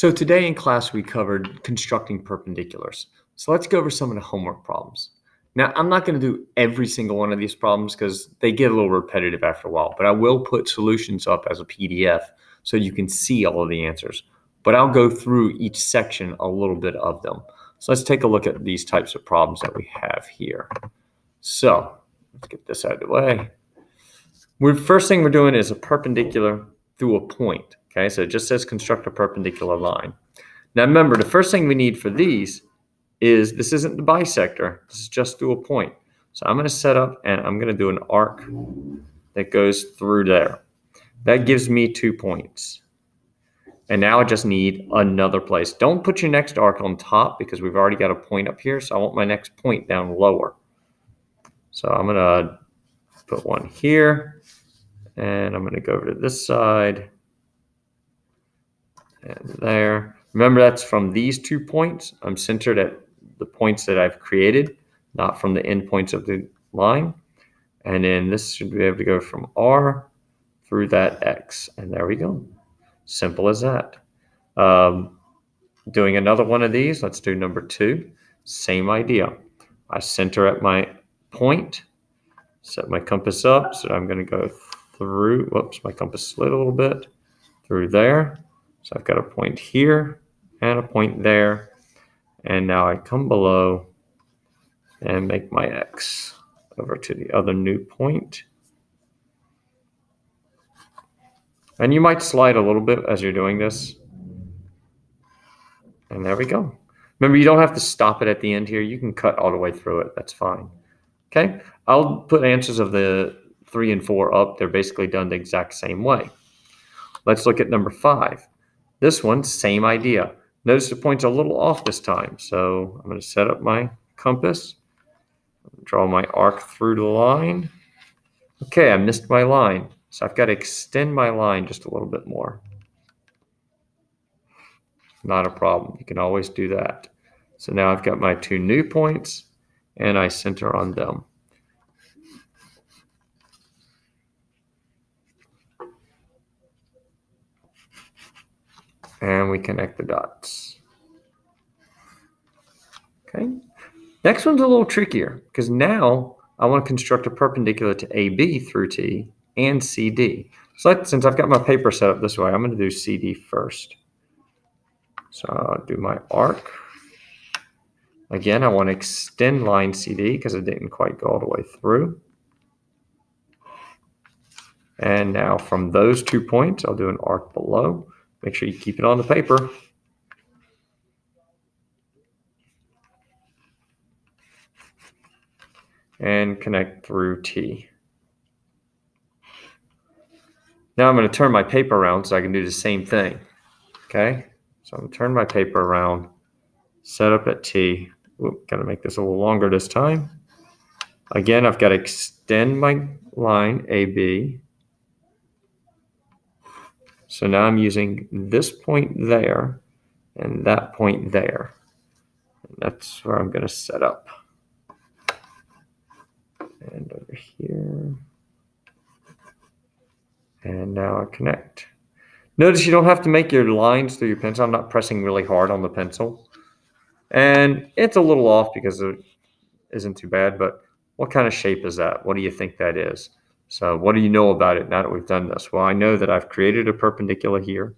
So today in class, we covered constructing perpendiculars. So let's go over some of the homework problems. Now, I'm not going to do every single one of these problems because they get a little repetitive after a while, but I will put solutions up as a PDF so you can see all of the answers. But I'll go through each section, a little bit of them. So let's take a look at these types of problems that we have here. So let's get this out of the way. First thing we're doing is a perpendicular through a point. Okay, so it just says construct a perpendicular line. Now remember, the first thing we need for these is, this isn't the bisector, this is just through a point. So I'm going to set up and I'm going to do an arc that goes through there. That gives me 2 points. And now I just need another place. Don't put your next arc on top because we've already got a point up here, so I want my next point down lower. So I'm going to put one here, and I'm going to go over to this side. And there. Remember, that's from these 2 points. I'm centered at the points that I've created, not from the endpoints of the line. And then this should be able to go from R through that X. And there we go. Simple as that. Doing another one of these, let's do number 2. Same idea. I center at my point, set my compass up. So I'm going to go through, whoops, my compass slid a little bit, through there. So I've got a point here and a point there. And now I come below and make my X over to the other new point. And you might slide a little bit as you're doing this. And there we go. Remember, you don't have to stop it at the end here. You can cut all the way through it. That's fine. Okay, I'll put answers of the 3 and 4 up. They're basically done the exact same way. Let's look at number 5. This one, same idea. Notice the point's a little off this time. So I'm going to set up my compass, draw my arc through the line. Okay, I missed my line. So I've got to extend my line just a little bit more. Not a problem. You can always do that. So now I've got my 2 new points and I center on them. And we connect the dots. Okay. Next one's a little trickier because now I want to construct a perpendicular to AB through T and CD. So since I've got my paper set up this way, I'm going to do CD first. So I'll do my arc. Again, I want to extend line CD because it didn't quite go all the way through. And now from those 2 points, I'll do an arc below. Make sure you keep it on the paper. And connect through T. Now I'm going to turn my paper around so I can do the same thing. Okay, so I'm going to turn my paper around, set up at T. Oop, got to make this a little longer this time. Again, I've got to extend my line AB. So now I'm using this point there and that point there. And that's where I'm going to set up. And over here. And now I connect. Notice you don't have to make your lines through your pencil. I'm not pressing really hard on the pencil. And it's a little off because it isn't too bad, but what kind of shape is that? What do you think that is? So what do you know about it now that we've done this? Well, I know that I've created a perpendicular here.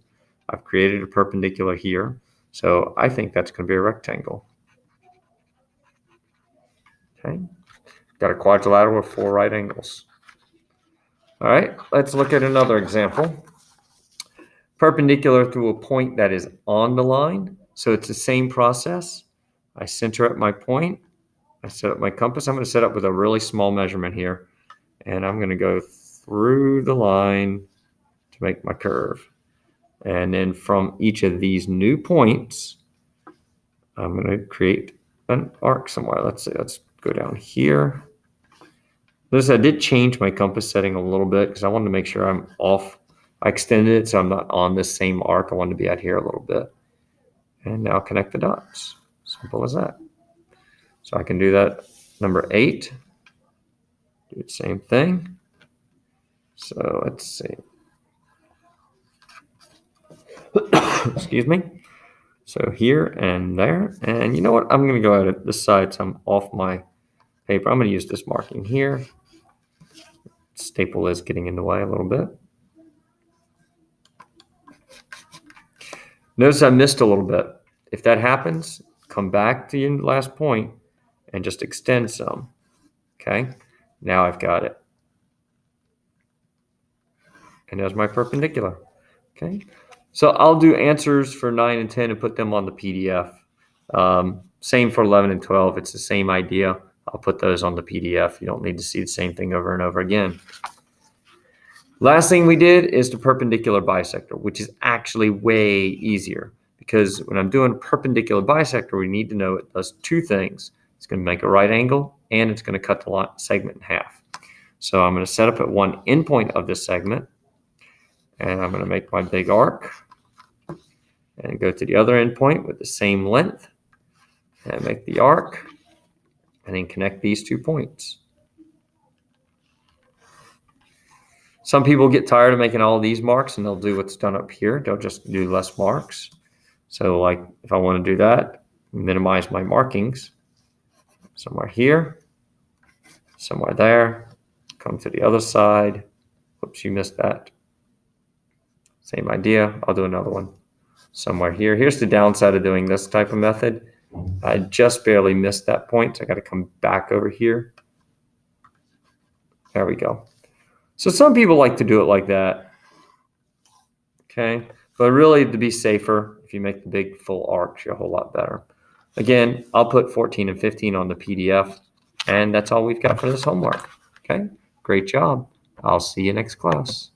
I've created a perpendicular here. So I think that's going to be a rectangle. Okay. Got a quadrilateral with 4 right angles. All right, let's look at another example. Perpendicular through a point that is on the line. So it's the same process. I center at my point. I set up my compass. I'm going to set up with a really small measurement here. And I'm going to go through the line to make my curve. And then from each of these new points, I'm going to create an arc somewhere. Let's go down here. Notice I did change my compass setting a little bit because I wanted to make sure I'm off. I extended it so I'm not on this same arc. I wanted to be out here a little bit. And now connect the dots. Simple as that. So I can do that. Number 8. Do the same thing. So let's see. Excuse me. So here and there. And you know what? I'm going to go out at this side, so I'm off my paper. I'm going to use this marking here. Staple is getting in the way a little bit. Notice I missed a little bit. If that happens, come back to your last point and just extend some. Okay, now I've got it. And there's my perpendicular. Okay, so I'll do answers for 9 and 10 and put them on the PDF. Same for 11 and 12. It's the same idea. I'll put those on the PDF. You don't need to see the same thing over and over again. Last thing we did is the perpendicular bisector, which is actually way easier because when I'm doing perpendicular bisector, we need to know it does two things. It's going to make a right angle and it's going to cut the segment in half. So I'm going to set up at one endpoint of this segment and I'm going to make my big arc and go to the other endpoint with the same length and make the arc and then connect these 2 points. Some people get tired of making all these marks and they'll do what's done up here. They'll just do less marks. So like if I want to do that, minimize my markings, somewhere here, somewhere there, come to the other side. Whoops, you missed that. Same idea. I'll do another one somewhere here. Here's the downside of doing this type of method. I just barely missed that point. So I got to come back over here. There we go. So some people like to do it like that. Okay. But really to be safer, if you make the big full arcs, you're a whole lot better. Again, I'll put 14 and 15 on the PDF. And that's all we've got for this homework. Okay. Great job. I'll see you next class.